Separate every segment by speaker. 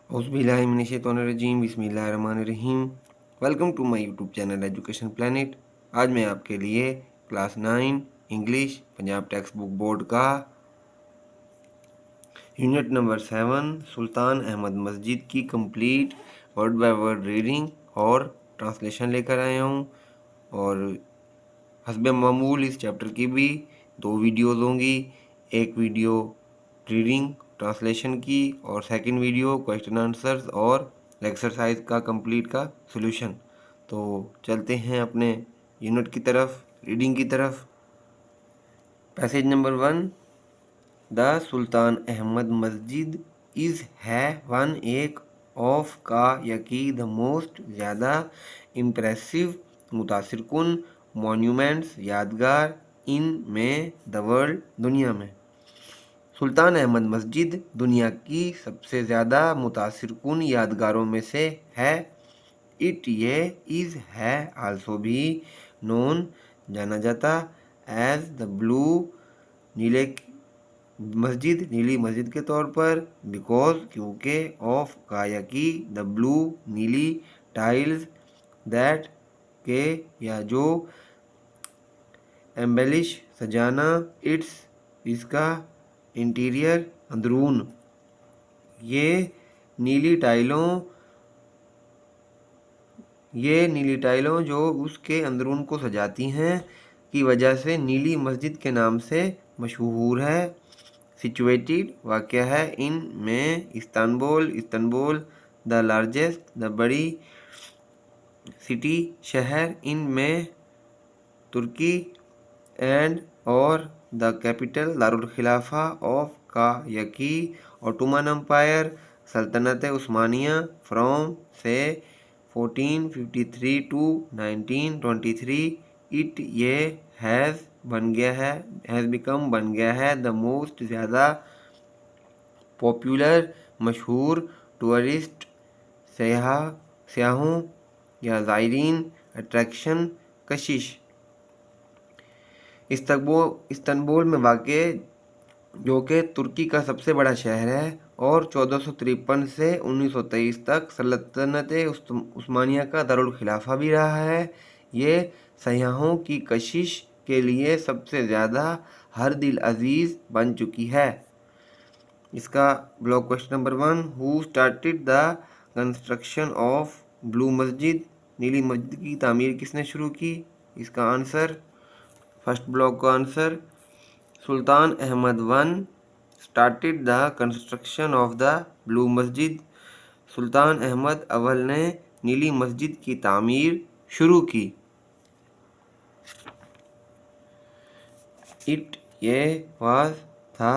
Speaker 1: औज़ुबिल्लाहिमिनश्शैतानिर्रजीम बिस्मिल्लाहिर्रहमानिर्रहीम। Welcome to my YouTube channel Education Planet. आज मैं आपके लिए class 9 English Punjab text book board का यूनिट नंबर 7 सुल्तान अहमद मस्जिद की complete word by word reading और ट्रांसलेशन लेकर आया हूँ। और हस्ब मामूल इस चैप्टर की भी 2 वीडियोज़ होंगी। एक वीडियो रीडिंग ट्रांसलेशन की और सेकंड वीडियो क्वेश्चन आंसर्स और एक्सरसाइज का कंप्लीट का सॉल्यूशन। तो चलते हैं अपने यूनिट की तरफ, रीडिंग की तरफ। Passage number 1, the Sultan Ahmed मस्जिद इज़ है वन एक ऑफ का यकी द मोस्ट ज़्यादा इम्प्रेसिव मुतासिर कुन मॉन्यूमेंट्स यादगार इन में द वर्ल्ड दुनिया में। सुल्तान अहमद मस्जिद दुनिया की सबसे ज़्यादा मुतासिर कुन यादगारों में से है। इट ये इज़ है आल्सो भी नोन जाना जाता एज द ब्लू नीले मस्जिद नीली मस्जिद के तौर पर बिकॉज क्योंकि ऑफ काया की द ब्लू नीली टाइल्स दैट के या जो एम्बेलिश सजाना इट्स इसका इंटीरियर अंदरून। ये नीली टाइलों जो उसके अंदरून को सजाती हैं की वजह से नीली मस्जिद के नाम से मशहूर है। सिचुएटेड वाक़या है इन में इस्तांबुल द लार्जेस्ट द बड़ी सिटी शहर इन में तुर्की एंड और द कैपिटल दारुल खिलाफा ऑफ का यकी ऑटोमन एम्पायर सल्तनत उस्मानिया फ्रॉम से 1453 टू 1923। इट ये हैज़ बिकम बन गया है द मोस्ट ज़्यादा पॉपुलर मशहूर टूरिस्ट सयाहों या ज़ायरीन अट्रैक्शन कशिश। इस्तांबुल में वाक़े जो कि तुर्की का सबसे बड़ा शहर है और 1453 से 1923 तक सल्तनत उस्मानिया का दारुल खिलाफा भी रहा है। ये सयाहों की कशिश के लिए सबसे ज़्यादा हर दिल अजीज़ बन चुकी है। इसका block question number 1, who started the construction of blue मस्जिद नीली मस्जिद की तामीर किसने शुरू की। इसका आंसर फर्स्ट ब्लॉक का answer Sultan Ahmed one started the construction of the blue मस्जिद। सुल्तान अहमद अव्वल ने नीली मस्जिद की तामीर शुरू की। इट ये वाज था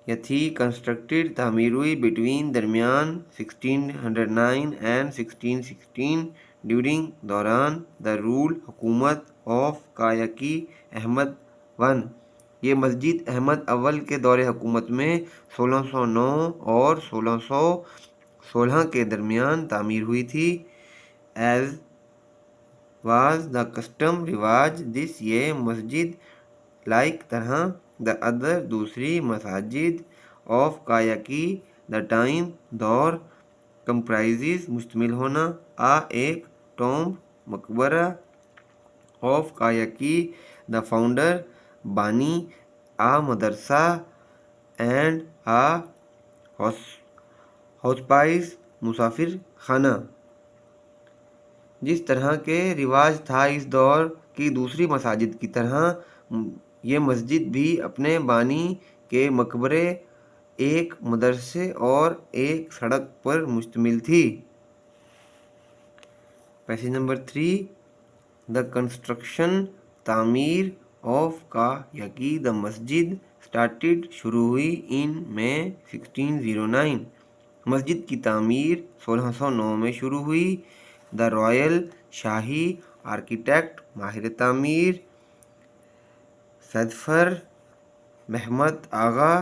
Speaker 1: या थी कंस्ट्रक्टेड तामीर हुई बिटवीन दरमियान 1609 एंड 1616 ड्यूरिंग दौरान द रूल हुकूमत ऑफ कायकी अहमद वन। ये मस्जिद अहमद अव्वल के दौरे हुकूमत में 1609 और 1616 के दरमियान तामीर हुई थी। एज वाज द कस्टम रिवाज दिस ये मस्जिद लाइक तरह द अदर दूसरी मसाजिद ऑफ कायकी द टाइम दौर कंप्राइजेस मुश्तमिल होना आ एक टॉम्ब मकबरा ऑफ कायकी द फाउंडर बानी आ मदरसा एंड आ हॉस्पाइस मुसाफिर खाना। जिस तरह के रिवाज था इस दौर की दूसरी मसाजिद की तरह ये मस्जिद भी अपने बानी के मकबरे एक मदरसे और एक सड़क पर मुश्तमिल थी। पैसेज नंबर 3, द कंस्ट्रक्शन तामीर ऑफ का यकी द मस्जिद स्टार्टेड शुरू हुई इन में 1609। मस्जिद की तामीर 1609 में शुरू हुई। द रॉयल शाही आर्किटेक्ट माहिर तामीर सदफर महमद आगा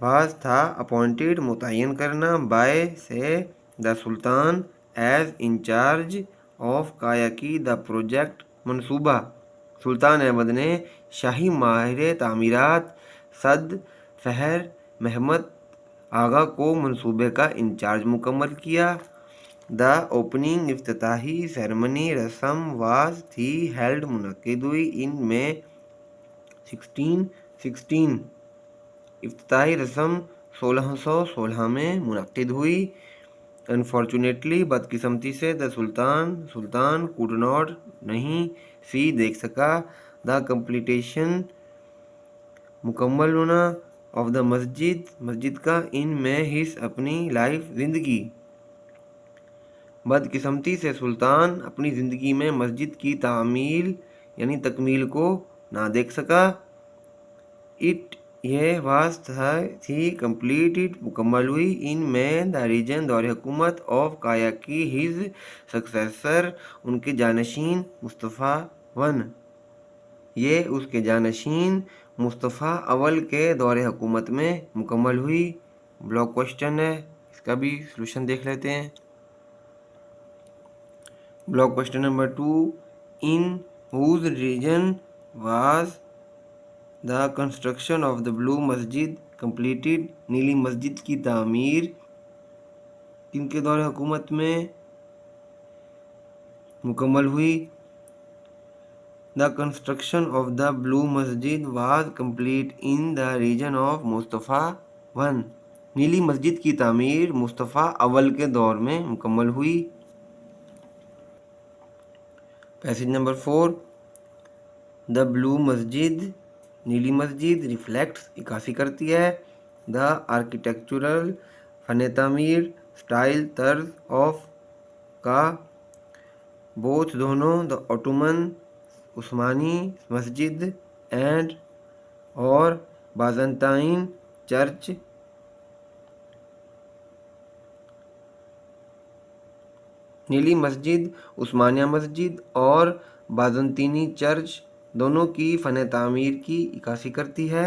Speaker 1: बाज था अपॉइंटेड मुतय्यन करना बाय से the sultan as incharge of कायकी द प्रोजेक्ट मनसूबा। सुल्तान अहमद ने शाही माहिर तामीरात सद फहर महमद आगा को मंसूबे का इंचार्ज मुकम्मल किया। द ओपनिंग इफ्तिताही सेरेमनी रस्म वाज थी हेल्ड मुनक्किद हुई इन में 1616। इफ्तिताही रस्म 1616 में मुनक्किद हुई। अनफॉर्चुनेटली बदकिस्मती से द सुल्तान कुड नॉट नहीं सी देख सका द कंप्लीटेशन मुकम्मल होना ऑफ द मस्जिद का इन में हिस्स अपनी लाइफ जिंदगी। बदकिस्मती से सुल्तान अपनी ज़िंदगी में मस्जिद की तामील यानी तकमील को ना देख सका। ये वाज थी कंप्लीटेड मुकम्मल हुई इन में द रीजन दौर हुकूमत ऑफ काया की हिज सक्सेसर उनके जानशीन मुस्तफ़ा वन। ये उसके जानशीन मुस्तफ़ा अव्वल के दौर हुकूमत में मुकम्मल हुई। ब्लॉक क्वेश्चन है, इसका भी सलूशन देख लेते हैं। Block question number 2, in whose region was the construction of the blue मस्जिद कंप्लीटेड। नीली मस्जिद की तामीर किनके दौर हुकूमत में मुकम्मल हुई। The construction of the blue मस्जिद was complete in the reign of Mustafa one. नीली मस्जिद की तामीर मुस्तफ़ा अव्वल के दौर में मुकम्मल हुई। पैसेज नंबर 4, द ब्लू मस्जिद नीली मस्जिद रिफ्लेक्ट्स इक्कासी करती है द आर्किटेक्चरल फ़न तामीर स्टाइल तर्ज ऑफ का बोथ दोनों द ओटोमन उस्मानी मस्जिद एंड और बाज़ंताइन चर्च। नीली मस्जिद उस्मानिया मस्जिद और बाज़ंतीनी चर्च दोनों की फ़न तामीर की इक्कासी करती है।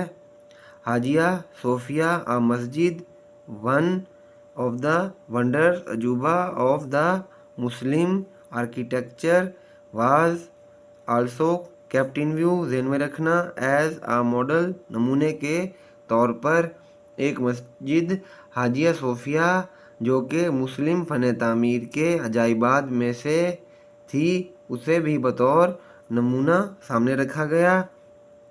Speaker 1: हाजिया सोफिया आ मस्जिद वन ऑफ द वंडर्स अजूबा of the Muslim architecture was also kept in view. ज़हन में रखना एज आ मॉडल नमूने के तौर पर एक मस्जिद हाजिया सोफिया जो कि मुस्लिम फ़न तामीर के अजाइबात में से थी उसे भी बतौर नमूना सामने रखा गया।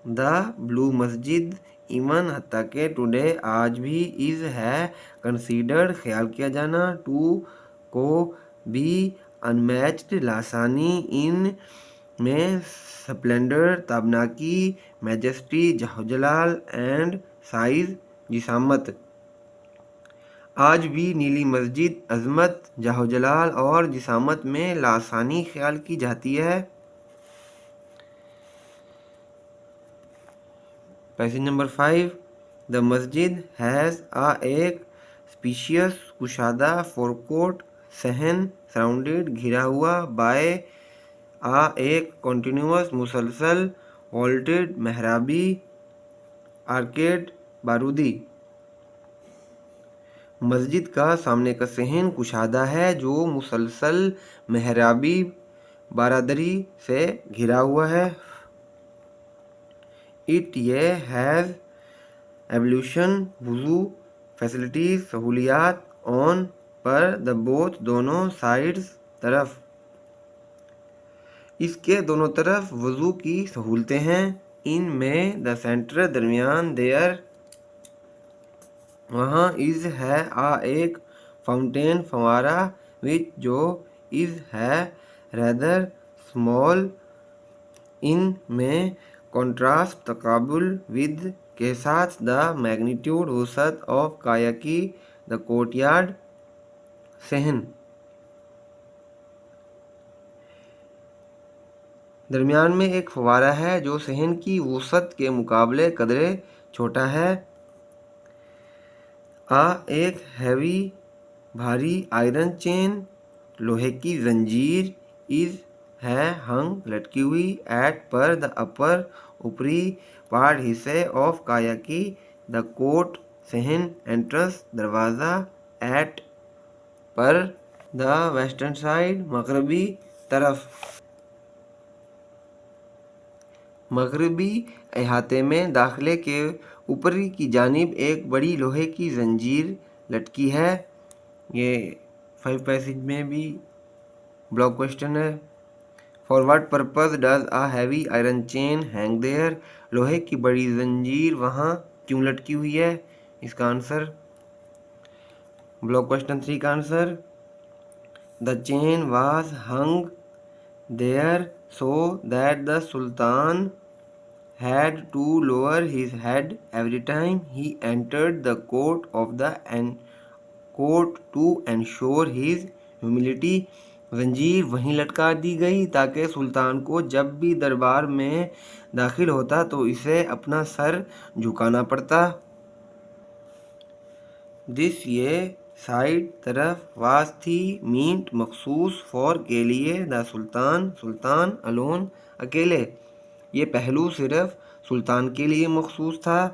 Speaker 1: द ब्लू मस्जिद इवन हत्ता के टुडे आज भी इज़ है कंसीडर्ड ख्याल किया जाना टू को बी अनमैच्ड लासानी इन में स्प्लेंडर ताबनाकी मैजेस्टी जलाल एंड साइज जिसामत। आज भी नीली मस्जिद अजमत जाहो-जलाल और जिसामत में लासानी ख्याल की जाती है। पैसेज नंबर 5, द मस्जिद हैज़ एक स्पीशियस कुशादा फोरकोट सहन सराउंडेड घिरा हुआ बाय एक कॉन्टिन्यूअस मुसलसल वॉल्टेड मेहराबी आर्केड बारूदी। मस्जिद का सामने का सहन कुशादा है जो मुसलसल मेहराबी बारादरी से घिरा हुआ है। ये हैज़ एवल्यूशन वुज़ू फैसिलिटीज़ सहूलियात ऑन पर द बोथ दोनों साइड्स तरफ। इसके दोनों तरफ वज़ू की सहूलतें हैं। इन में द सेंटर दरमियान देयर वहाँ इज़ है एक फाउंटेन फंवारा विच जो इज़ है रेदर स्मॉल इन में कॉन्ट्रास्ट तकाबुल विद के साथ द मैग्नीट्यूड वसत ऑफ काया की द कोर्टयार्ड सहन। दरमियान में एक फवारा है जो सहन की वसत के मुकाबले कदरे छोटा है। एक हैवी भारी आयरन चेन लोहे की जंजीर इज़ है हंग लटकी हुई एट पर द अपर ऊपरी पार्ट हिस्से ऑफ काया की द कोट सहन एंट्रेंस दरवाज़ा एट पर द वेस्टर्न साइड मगरबी तरफ। مغربی احاطے میں داخلے کے اوپری کی جانب ایک بڑی لوہے کی زنجیر لٹکی ہے۔ یہ 5 پیسج میں بھی بلاک کوشچن ہے۔ For what purpose does a heavy iron chain hang there? لوہے کی بڑی زنجیر وہاں کیوں لٹکی ہوئی ہے؟ اس کا آنسر بلاک کوشچن 3 کا answer the chain was hung there so that the sultan had to lower his head every time he entered the court to ensure his humility۔ زنجیر وہیں لٹکا دی گئی تاکہ سلطان کو جب بھی دربار میں داخل ہوتا تو اسے اپنا سر جھکانا پڑتا۔ دس یہ سائڈ طرف واز تھی مینٹ مخصوص فور کے لیے دا سلطان سلطان الون اکیلے۔ یہ پہلو صرف سلطان کے لیے مخصوص تھا۔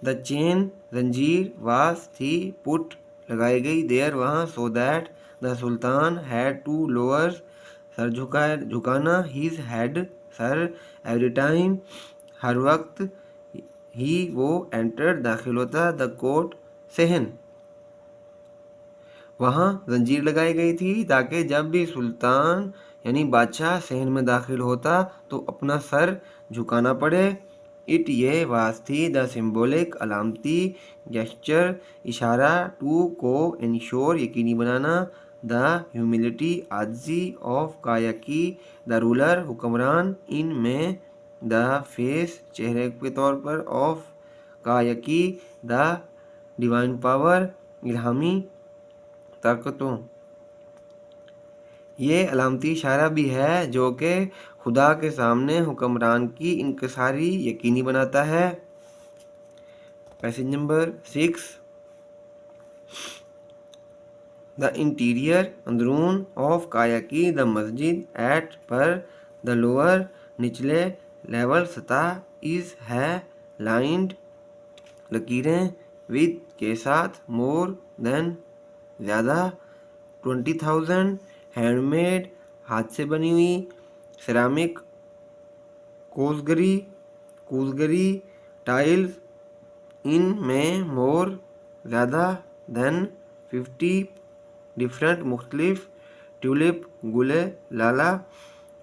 Speaker 1: دا چین زنجیر واز تھی پٹ لگائی گئی دیر وہاں so that the sultan had to lower سر جھکانا ہیز ہیڈ سر ایوری ٹائم ہر وقت ہی وہ انٹر داخل ہوتا دا کورٹ صحن۔ وہاں زنجیر لگائی گئی تھی تاکہ جب بھی سلطان یعنی بادشاہ صحن میں داخل ہوتا تو اپنا سر جھکانا پڑے۔ اٹ یہ واز تھی دا سمبولک علامتی جیسچر اشارہ ٹو کو انشور یقینی بنانا دا ہیوملٹی عاجزی آف کایاکی دا رولر حکمران ان میں دا فیس چہرے کے طور پر آف کایاکی دا ڈیوائن پاور الہامی طاقتوں۔ یہ علامتی اشارہ بھی ہے جو کہ خدا کے سامنے حکمران کی انکساری یقینی بناتا ہے۔ پیسج نمبر 6 دا انٹیریئر اندرون آف کایاکی دا مسجد ایٹ پر دا لوور نچلے لیول سطح از ہے لائنڈ لکیریں ود کے ساتھ مور دین زیادہ 20,000 ہینڈ میڈ ہاتھ سے بنی ہوئی سیرامک کوزگری ٹائلز ان میں مور زیادہ دین 50 ڈفرنٹ مختلف ٹیولپ گلے لالا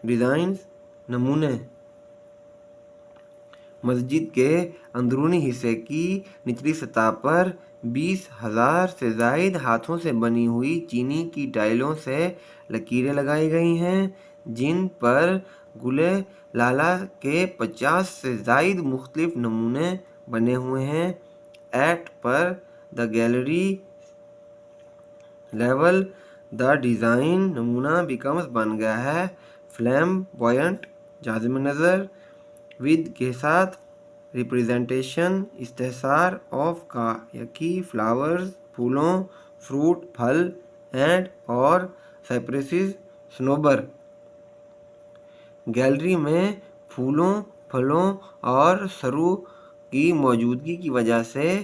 Speaker 1: ڈیزائنز نمونے۔ مسجد کے اندرونی حصے کی نچلی سطح پر 20,000 سے زائد ہاتھوں سے بنی ہوئی چینی کی ٹائلوں سے لکیریں لگائی گئی ہیں جن پر گلے لالا کے 50 سے زائد مختلف نمونے بنے ہوئے ہیں۔ ایٹ پر the gallery level the design نمونہ بیکمز بن گیا ہے فلیم بوائنٹ جاذب نظر ود کے ساتھ ریپریزنٹیشن استحصار آف کایاکی فلاورز پھولوں فروٹ پھل اینڈ اور سائپریسز صنوبر۔ گیلری میں پھولوں پھلوں اور سرو کی موجودگی کی وجہ سے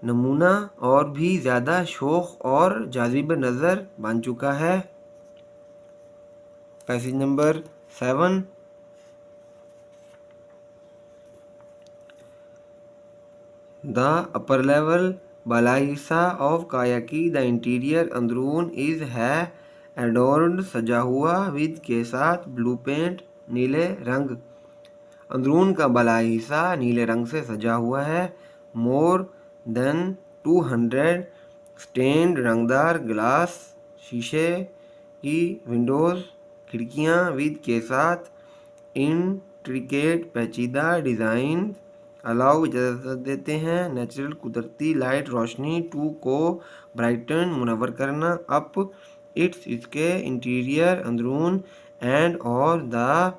Speaker 1: نمونہ اور بھی زیادہ شوخ اور جاذب نظر بن چکا ہے۔ پیسج نمبر 7 دا اپر لیول بالائی حصہ آف کایاکی دا انٹیریئر اندرون از ہے ایڈورنڈ سجا ہوا ود کے ساتھ بلو پینٹ نیلے رنگ۔ اندرون کا بالائی حصہ نیلے رنگ سے سجا ہوا ہے۔ مور دین 200 سٹینڈ رنگدار گلاس شیشے کی ونڈوز کھڑکیاں ود کے ساتھ انٹریکیٹ پیچیدہ ڈیزائن الاؤ اجازت دیتے ہیں نیچرل قدرتی لائٹ روشنی ٹو کو برائٹن منور کرنا اپ اٹس اس کے انٹیریئر اندرون اینڈ اور دا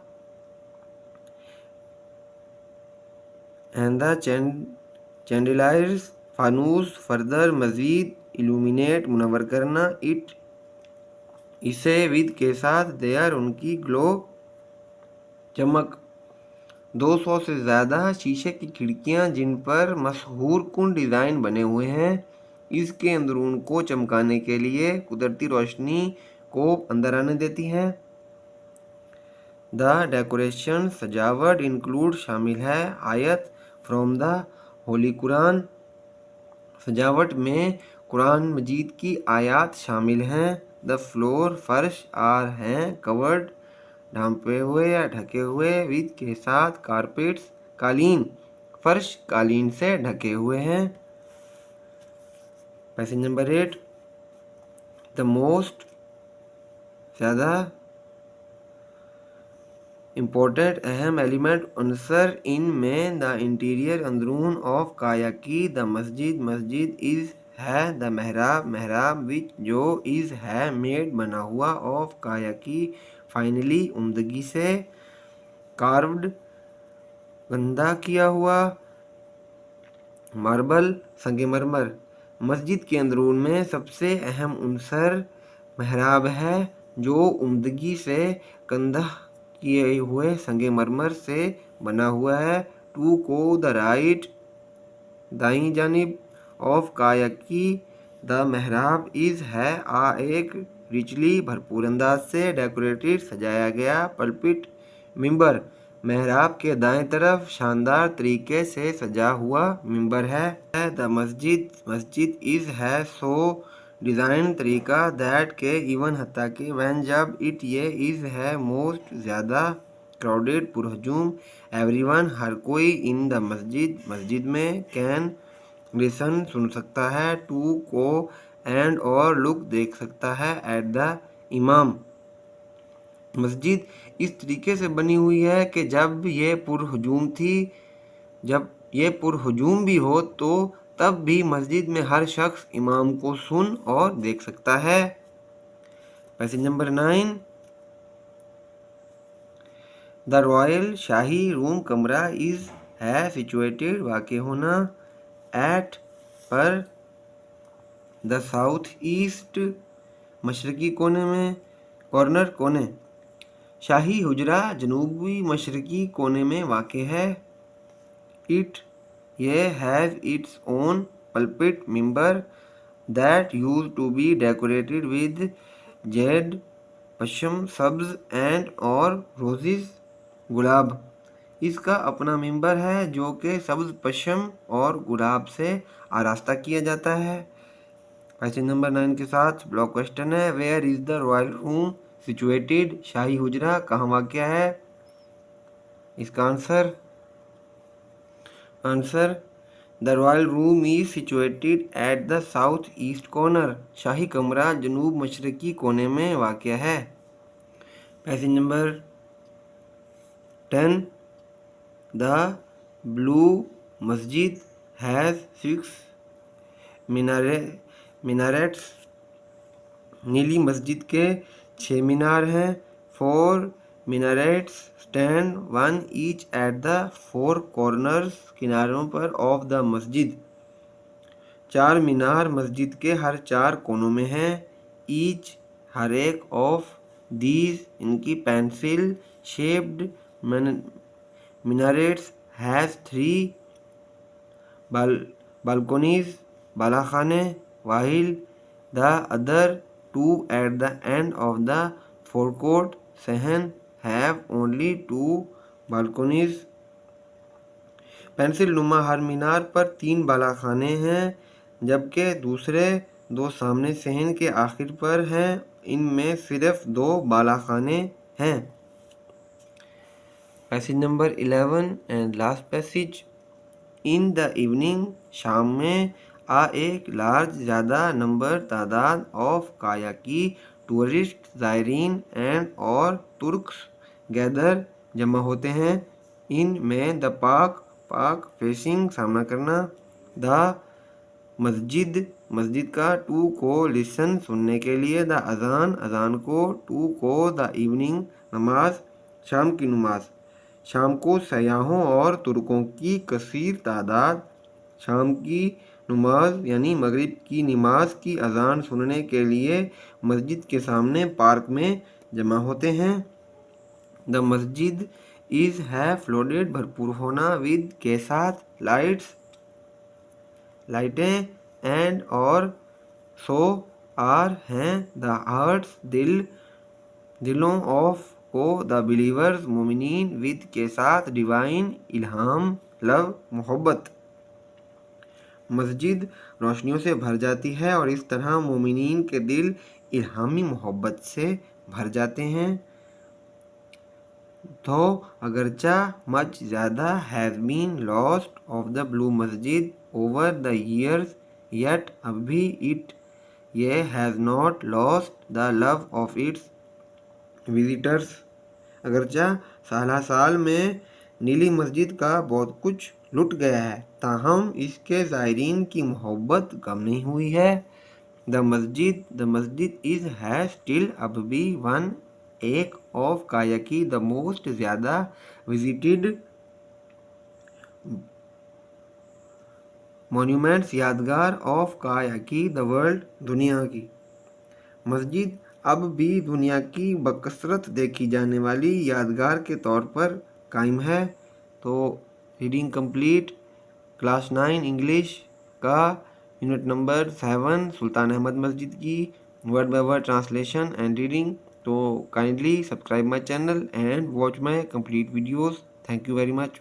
Speaker 1: چینڈیلائرز فانوس فردر مزید الومینیٹ منور کرنا اٹ اسے ود کے ساتھ دیئر ان کی گلو چمک۔ 200 سے زیادہ شیشے کی کھڑکیاں جن پر مسحور کن ڈیزائن بنے ہوئے ہیں اس کے اندرون کو چمکانے کے لیے قدرتی روشنی کو اندر آنے دیتی ہیں۔ द डेकोरेशन सजावट इंक्लूड शामिल है आयत फ्रॉम द होली कुरान, सजावट में कुरान मजीद की आयात शामिल हैं। द फ्लोर फर्श आर हैं कवर्ड ढांपे हुए या ढके हुए विद के साथ कारपेट्स कालीन, फर्श कालीन से ढके हुए हैं। पैसेज नंबर 8, द मोस्ट ज़्यादा इम्पोर्टेंट अहम एलिमेंट अंसर इन में द इंटीरियर अंदरून ऑफ काया की द मस्जिद, मस्जिद इज़ है द महराब, महराब विच जो इज़ है मेड बना हुआ ऑफ काया की फाइनली उम्दगी से, कार्व्ड गंदा किया हुआ, मार्बल संगमरमर। मस्जिद के अंदरून में सबसे अहम अंसर महराब है जो उम्दगी से कंधा किए हुए संगमरमर से बना हुआ है। टू को द राइट दाईं जानिब ऑफ काया की द महराब इज़ है आ एक रिचली भरपूर अंदाज से डेकोरेटेड सजाया गया पल्पिट मिंबर, महराब के दाएं तरफ शानदार तरीके से सजा हुआ मिंबर है। द मस्जिद, मस्जिद इज़ है सो डिज़ाइन तरीका दैट के इवन हत्ता के वैन जब इट ये इज़ है मोस्ट ज़्यादा क्राउडेड पुरहजूम एवरीवन हर कोई इन द मस्जिद, मस्जिद में कैन लिसन सुन सकता है, टू को एंड और लुक देख सकता है एट द इमाम। मस्जिद इस तरीके से बनी हुई है कि जब ये पुरहजूम थी, जब ये पुरहजूम भी हो तो तब भी मस्जिद में हर शख्स इमाम को सुन और देख सकता है। Passage number 9, the royal shahi room कमरा इज़ है सिचुएटेड वाक़ होना एट पर द साउथ ईस्ट मशरकी कोने में, कॉर्नर कोने। शाही हुजरा जनूबी मशरकी कोने में वाक़ है। इट ये हैज़ इट्स ओन पल्पिट मिंबर that used to be decorated with jade पश्म सब्ज एंड और रोजेस गुलाब। इसका अपना मिंबर है जो कि सब्ज पश्म और गुलाब से आरास्ता किया जाता है। पैसेज नंबर 9 के साथ ब्लॉक क्वेश्चन है, where is the royal room situated, शाही हुजरा कहाँ वाक़ है। इसका answer the royal room is situated at the south east corner, शाही कमरा जनूब मशरकी कोने में वाक़ है। पैसेज नंबर 10, द ब्लू मस्जिद हैज़ 6 minarettes, नीली मस्जिद के 6 मीनार हैं। 4 minarets stand 1 each at the 4 corners, किनारों पर ऑफ द मस्जिद। 4 मीनार मस्जिद के हर 4 कोनों में हैं। ईच हर एक ऑफ दीज इनकी pencil shaped minarets has 3 balconies बालाखाने, while the other 2 at the end of the forecourt सहन have only 2 balconies। पेंसिल नुमा हर मीनार पर 3 बालाखाने हैं जबकि दूसरे 2 सामने सहन के आखिर पर हैं, इनमें सिर्फ 2 बालाखाने हैं। Passage number 11 and last passage, in the evening शाम में आ एक लार्ज ज़्यादा नंबर तादाद ऑफ काया की टूरिस्ट ज़ायरीन एंड और तुर्क्स गैदर जमा होते हैं। इन में द पाक फेसिंग सामना करना, द मस्जिद, मस्जिद का, टू को लिसन सुनने के लिए, द अजान, अजान को, टू को द इवनिंग नमाज, शाम की नमाज। शाम को सयाहों और तुर्कों की कसीर तादाद शाम की नमाज यानी मगरिब की नमाज की अजान सुनने के लिए मस्जिद के सामने पार्क में जमा होते हैं। द मस्जिद इज़ है फ्लोडेड भरपूर होना विद के साथ लाइट्स लाइटें एंड और सो आर हैं द हार्ट्स दिलों ऑफ को द बिलीवर्स मोमिनीन विद के साथ डिवाइन इल्हाम लव मोहब्बत। मस्जिद रोशनियों से भर जाती है और इस तरह मोमिनीन के दिल इल्हामी मोहब्बत से भर जाते हैं। तो अगरचा मच ज़्यादा has been lost of the blue मस्जिद ओवर द ईयर्स येट अभी ये has not lost the love of its visitors. अगरचा साल साल में नीली मस्जिद का बहुत कुछ लुट गया है, ताहम इसके ज़ायरीन की मोहब्बत कम नहीं हुई है। द मस्जिद इज़ है स्टिल अब भी वन एक ऑफ काया की द मोस्ट ज़्यादा विजिटेड मॉन्यूमेंट्स यादगार ऑफ काया की द वर्ल्ड दुनिया की। मस्जिद अब भी दुनिया की बकसरत देखी जाने वाली यादगार के तौर पर कायम है। तो रीडिंग कंप्लीट क्लास 9 इंग्लिश का यूनिट नंबर 7 सुल्तान अहमद मस्जिद की word by word translation and reading. तो kindly subscribe my channel and watch my complete videos. Thank you very much.